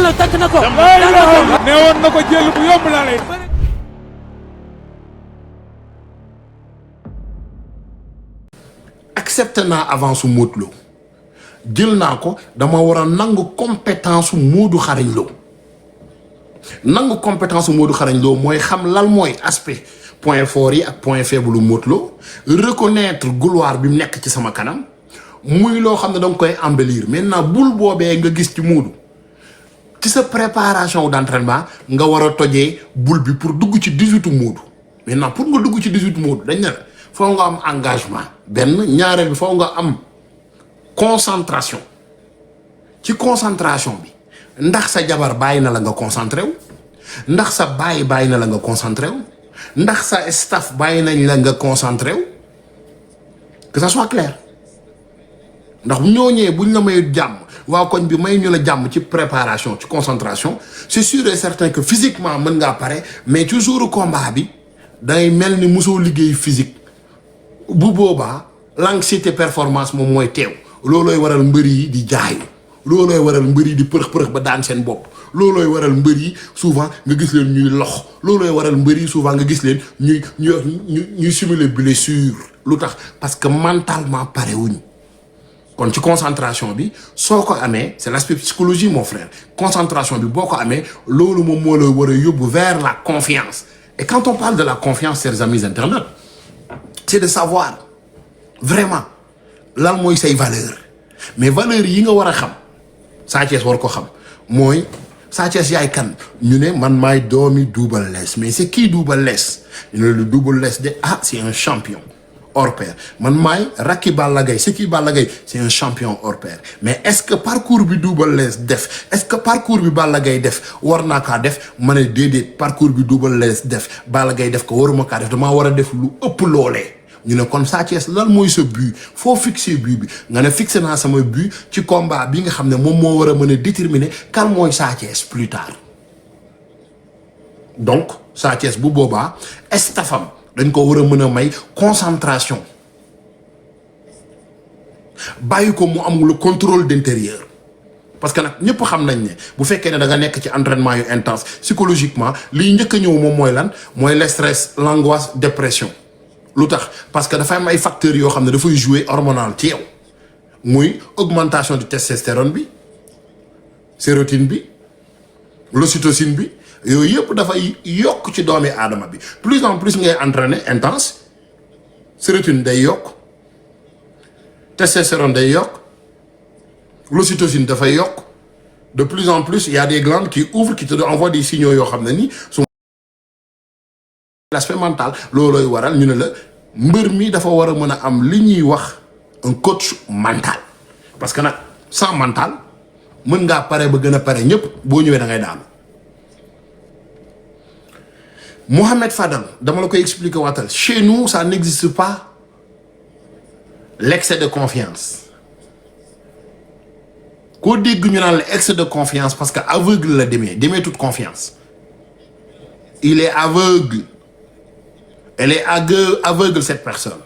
Jël takk na ko. neewoon na ko jël bu yomb laa lay. accepté naa avance su Modou Lo jël naa ko dama war a nangu compétence su Modou Xarañ Lo nangu compétence su Modou Xarañ Lo mooy xam lan mooy aspect point fort yi ak point faible lu Modou Lo reconnaître gloire bi mu nekk ci sama kanam muy loo xam ne danga koy embellir maintenant bul boobee nga gis ci Modou ci sa préparation d'entraînement nga war a tojee bul bi pour dugg ci 18 Modou maintenant pour nga dugg ci 18 Modou dañ ne la foo nga am engagement benn ñaareel bi foo nga am concentration ci concentration bi ndax sa jabar bàyyi na la nga concentré wu ndax sa bàyyi na la nga concentré wu ndax sa staff bàyyi nañ la nga concentré wu que ça soit clair ndax ñooñee buñ la may jàmm waa koñ bi may ñu la jàmm ci préparation ci concentration c'est sûr et certain que physiquement mën ngaa pare mais ci jour combat bi day mel ni mosoo liggéey physique bu boobaa l'anxiété performance moom mooy teew loolooy waral mbër yi di jaayu loolooy waral mbër yi di përëx ba daan seen bopp loolooy waral mbër yi souvent nga gis leen ñuy lox loolooy waral mbër yi souvent nga gis leen ñuy simuler blessure lu tax parce que mentalement pare wuñu kon ci concentration bi soo ko amee c'est l'aspect psychologie mon frère concentration bi boo ko amee loolu moom moo la war a yóbbu vers la confiance et quand on parle de la confiance chers amis internautes c'est de savoir vraiment lan mooy say valeur mais valeurs yi nga war a xam Sa Thiès war ko xam mooy Sa Thiès yaay kan ñu ne man maay doomi Double Less mais c'est qui Double Less ñu ne le Double Less de c'est un champion hors pair man maay rakki Balla Gaye c'est qui Balla Gaye c'est un champion hors pair mais est-ce que parcours bi Double Less def est-ce que parcours bi Balla Gaye def war naa kaa def ma ne déedéet parcours bi Double Less def Balla Gaye def ko waruma kaa def damaa war a def lu ëpp loolee ñu ne kon Sa Thiès lan mooy sa but foo fixer but bi nga ne fixé naa sama but ci combat bi nga xam ne moom moo war a mën a déterminer kan mooy Sa Thiès plus tard donc Sa Thiès bu boobaa staffam dañ ko war a mën a may concentration bàyyi ko mu am le contrôle d'intérieur parce que nag ñëpp xam nañ ne bu fekkee ne da nga nekk ci entraînement yu intense psychologiquement liy njëkk a ñëw moom mooy lan mooy le stress l'angoisse dépression lu tax parce que dafa am ay facteurs yoo xam ne dafay jouer hormonal ci yow muy augmentation du testostérone bi sérotonine bi l'ocytocine bi yooyu yëpp dafay yokk ci doomi aadama bi plus en plus ngay entraîner intense sérotonine day yokk testostérone day yokk l'ocytocine dafay yokk de plus en plus il y a des glandes qui ouvrent qui te envoient des signaux yoo xam ne ni su l'aspect mental loolooy waral ñu ne la mbër mi dafa war a mën a am li ñuy wax un coach mental parce que nag sans mental mën ngaa pare ba gën a pare ñëpp boo ñëwee da ngay daanu Mohamed Fadal dama la koy expliquer waatal chez nous ça n'existe pas l'excès de confiance koo dégg ñu naan la excès de confiance parce que aveugle la demee toute confiance il est aveugle elle est aveugle cette personne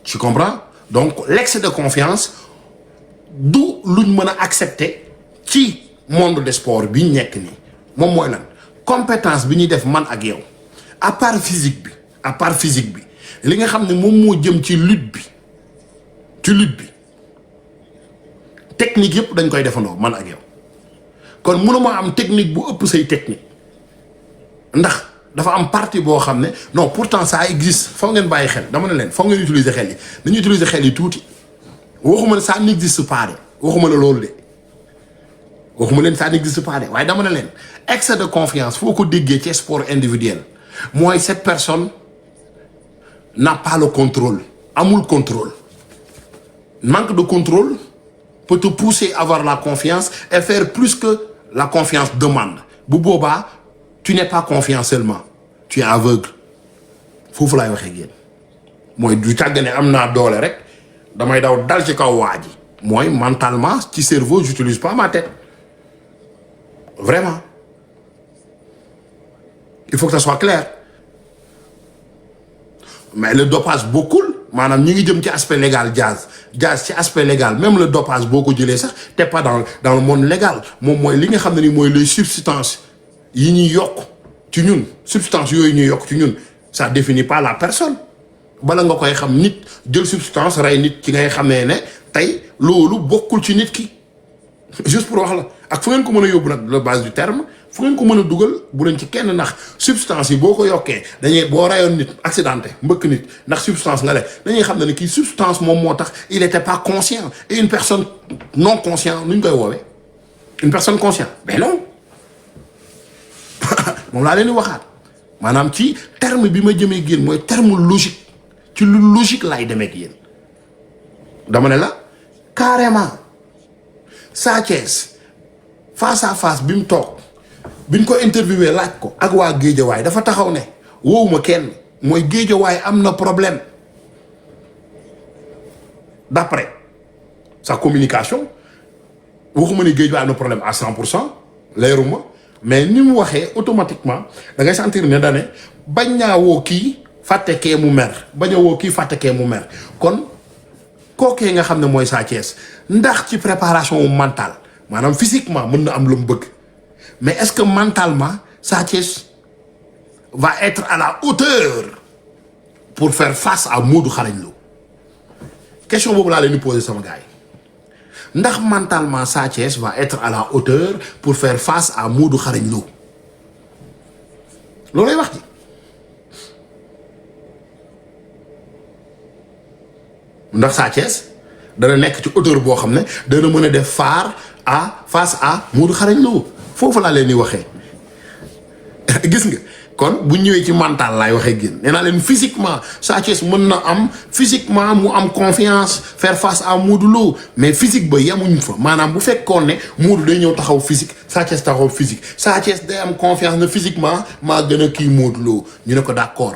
tu comprends donc l'excès de confiance du luñ mën a accepter ci monde de sport bi nekk nii moom mooy lan compétence bi ñuy def man ak yow à part physique bi li nga xam ne moom moo jëm ci lutte bi technique yëpp dañ koy defandoo man ak yow kon mënuma am technique bu ëpp say technique ndax dafa am partie boo xam ne non pourtant ça existe foog ngeen bàyyi xel dama ne leen foog ngeen utiliser xel yi dañuy utiliser xel yi tuuti waxuma ne ça n'existe pas de waxuma la loolu de waxuma leen ça n'existe pas de waaye dama ne leen excès de confiance foo ko déggee ci sport individuel mooy cette personne n'a pas le contrôle amul contrôle manque de contrôle peut te pousser à avoir la confiance et faire plus que la confiance demande bu boobaa tu n'es pas confiant seulement tu es aveugle foofu laay waxee génn mooy du càgg ne am naa doole rek damay daw dal ci kaw waa ji mooy mentalement ci cerveau j'utilise pas ma tête vraiment il faut que ça soit clair mais le dopage bokkul maanaam ñi ngi jëm ci aspect légal jazz ci aspect légal même le dopage boo ko jëlee sax te pas dans le monde légal moom mooy li nga xam ne ni mooy les substances yi ñuy yokk ci ñun substance yooyu ñuy yokk ci ñun ça définit pas la personne bala nga koy xam nit jël substance rey nit ci ngay xamee ne tey loolu bokkul ci nit ki juste pour wax la ak fu ngeen ko mën a yóbbu nag la base du terme fu ngeen ko mën a dugal bu leen ci kenn ndax substance yi boo ko yokkee dañuy boo rayoon nit accidenté mbëkk nit ndax substance nga le dañuy xam ne kii substance moom moo tax il était pas conscient et une personne non consciente nu ñu koy woowee une personne consciente mais non moom laa leen di waxaat maanaam ci terme bi ma jëmee génn mooy terme logique ci lu logique laay demee ak yéen dama ne la carrément Sa Thiès face à face bi mu toog biñ ko interviewé laaj ko ak waa Géejawaay dafa taxaw ne wowuma kenn mooy Géejawaay am na problème d'après sa communication waxuma ni Géejawaay am na problème à 100% leeruma mais ni mu waxee automatiquement da ngay sentir ne dane bañ naa woo kii fàtte kee mu mer bañ a woo kii fàtte kee mu mer kon kookee nga xam ne mooy Sa Thiès ndax ci préparation wu mentale maanaam physiquement mën na am lu mu bëgg mais est-ce que mentalement Sa Thiès va être à la hauteur pour faire face à Modou Xarañ Lo question boobu laa leen di poser sama gars yi ndax mentalement Sa Thiès va être à la hauteur pour faire face à Modou Xarañ Lo loolay wax ji ndax Sa Thiès dana nekk ci hauteur boo xam ne dana mën a def face à Modou Xarañ Lo foofu laa leen di waxee gis nga kon bu ñëwee ci mental laay waxee génn nee naa leen physiquement Sa Thiès mën na am physiquement mu am confiance faire face à Modou Lo mais physique ba yemuñ fa maanaam bu fekkoon ne Modou day ñëw taxaw physique Sa Thiès taxaw physique Sa Thiès day am confiance ne physiquement maa gën a kii Modou Lo ñu ne ko d'accord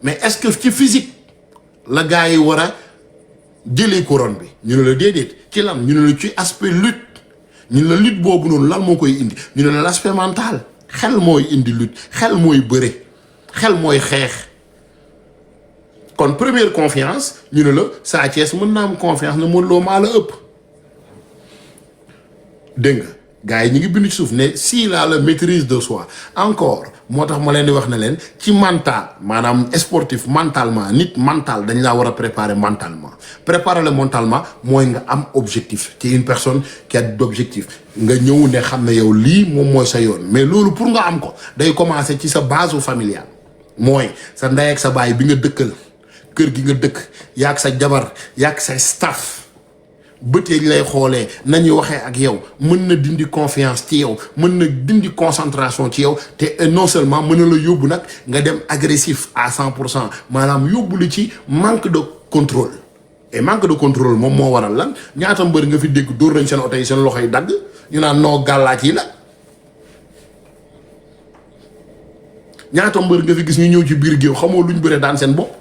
mais est-ce que ci physique la gars yi war a jëlee couronne bi ñu ne la déedéet ci lan ñu ne la ci aspect lutte ñu ne la lutte boobu noonu lan moo koy indi ñu ne la l'aspect mental xel mooy indi lutte xel mooy bëre xel mooy xeex kon première confiance ñu ne la Sa Thiès mën naa am confiance ne Modou Lo maa la ëpp dégg nga gars yi ñu ngi bind ci suuf ne si la maîtrise de soi encore moo tax ma leen di wax ne leen ci mental maanaam sportif mentalement nit mental dañ laa war a préparer mentalement préparer le mentalement mooy nga am objectif ci une personne qui a d'objectif nga ñëw ne xam ne yow lii moom mooy sa yoon mais loolu pour nga am ko day commencer ci sa base familiale mooy sa ndey ak sa baay bi nga dëkkal kër gi nga dëkk yaag sa jabar yaag sa staff bët yi lay xoolee nañuy waxee ak yow mën na dindi confiance ci yow mën na dindi concentration ci yow te non seulement mën na la yóbbu nag nga dem agressif à 100% maanaam yóbbu lu ci manque de contrôle et manque de contrôle moom moo waral lan ñaata mbër nga fi dégg dóor nañ seen oto yi seen loxo yi dagg ñu naan noo gàllaaj yi la ñaata mbër nga fi gis ñu ñëw ci biir géew xamoo luñ bëree daan seen bopp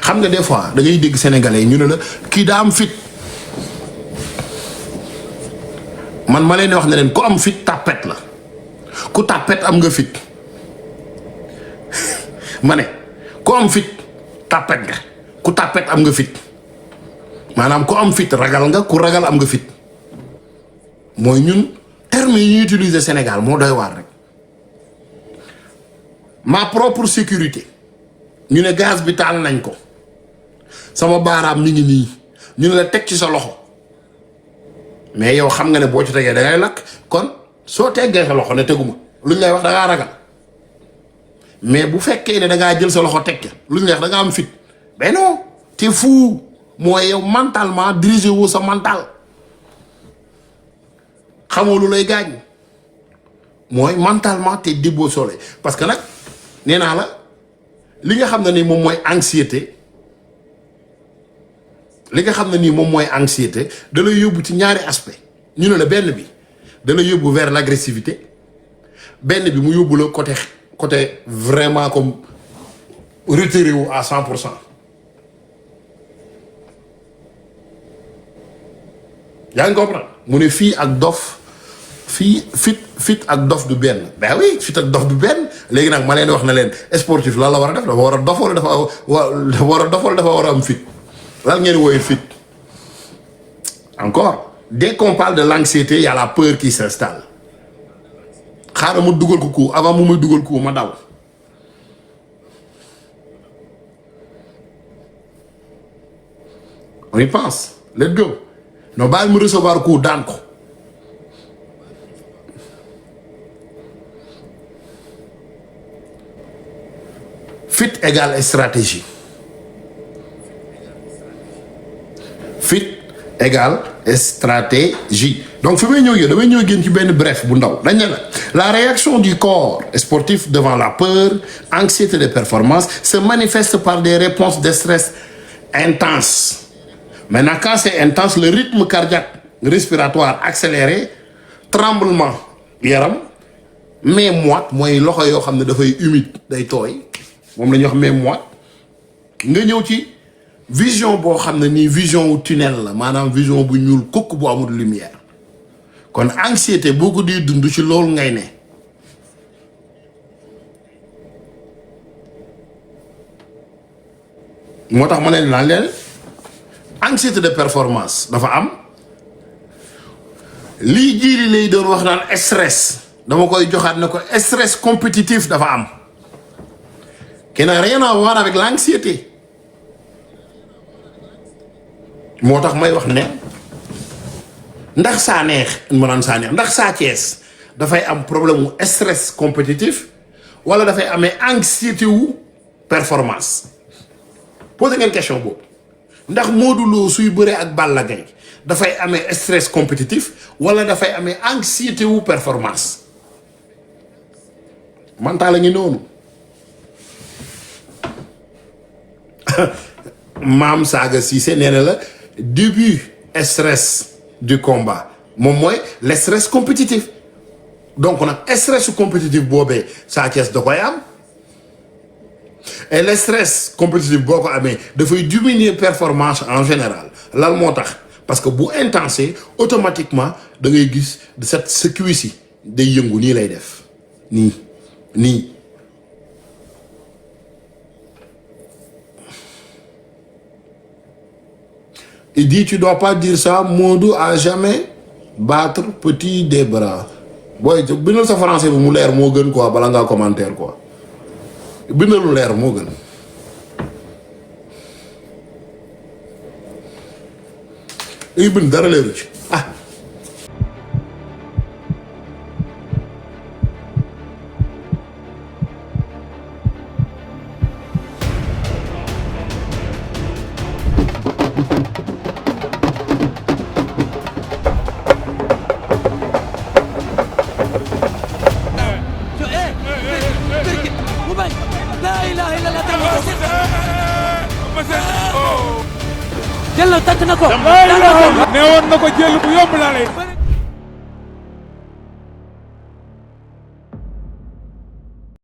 xam nga des fois da ngay dégg sénégalais ñu ne la kii daa am fit man ma leen di wax ne leen ku am fit tàppet la ku tàppet am nga fit ma ne ku am fit tàppet nga ku tàppet am nga fit maanaam ku am fit ragal nga ku ragal am nga fit mooy ñun terme yi ñuy utiliser Sénégal moo doy waar rek ma propre sécurité ñu ne gaz bi taal nañ ko sama baaraam mi ngi nii ñu ne la teg ci sa loxo mais yow xam nga ne boo ci tegee da ngay lakk kon soo teggee sa loxo ne teguma luñ lay wax da ngaa ragal mais bu fekkee ne da ngaa jël sa loxo teg ca luñ lay wax da nga am fit mais non te fou mooy yow mentalement dirigé wu sa mental xamoo lu lay gaañ mooy mentalement te déboussolé parce que nag nee naa la li nga xam ne ni moom mooy anxiété li nga xam ne nii moom mooy anxiété da lay yóbbu ci ñaari aspect ñu ne la benn bi da lay yóbbu vers l'agressivité benn bi mu yóbbu la côté vraiment comme retiré wu à 100%. yaa ngi comprendre mu ne fii ak dof fii fit ak dof du benn ben oui fit ak dof du benn léegi nag ma leen wax na leen sportif lan la war a def dafa war a dof wala dafa war a dof wala dafa war a am fit lan ngeen wooye fit encore dès qu'on parle de l'anxiété il y a la peur qui s'installe xaaral ma dugal ko coup avant mu may dugal coup ma daw on y pense let's go non bàyyi mu recevoir coup daan ko fit égale stratégie fit égale stratégie donc fi may ñëw damay ñëw génn ci benn bref bu ndaw dañ ne la réaction du corps sportif devant la peur anxiété de performance se manifeste par des réponses de stress intenses. Maintenant, quand c'est intense, le rythme cardiaque respiratoire accéléré, tremblement yaram, mais moite mooy loxo yoo xam ne dafay humide day tooy moom la ñuy wax mais moite nga ñëw ci vision boo xam ne nii vision wu tunnel la maanaam vision bu ñuul kukk bu amul lumière kon anxiété boo ko di dund ci loolu ngay ne moo tax ma ne naan leen anxiété de performance dafa am lii jiili lay doon wax naan stress dama koy joxaat ne ko stress compétitif dafa am qui n'a rien à voir avec l'anxiété moo tax may wax ne ndax saa neex ma naan saa neex ndax saa Cees dafay am problème mu stress compétitif wala dafay amee anxiété wu performance posé ngeen question boobu ndax Modou Lo suy bëree ak Balla Gaye dafay amee stress compétitif wala dafay amee anxiété wu performance mental la ngi noonu maam Saaga Cissé nee na la début stress du combat moom mooy le stress compétitif donc nag stress compétitif boobee Sa Thiès da koy am et le stress compétitif boo ko amee dafay diminuer performance en général lan moo tax parce que bu intense automatiquement da ngay gis de sa cuisse yi day yëngu nii lay def nii il dit tu dois pas dire ça Modou à jamais battre petit des bras booy bindal sa français bi mu leer moo gën quoi bala ngaa commentaire quoi bindal lu leer moo gën ay bind dara leeru ci ah jël na takk na ko. ne woon na ko jël bu yomb laa lay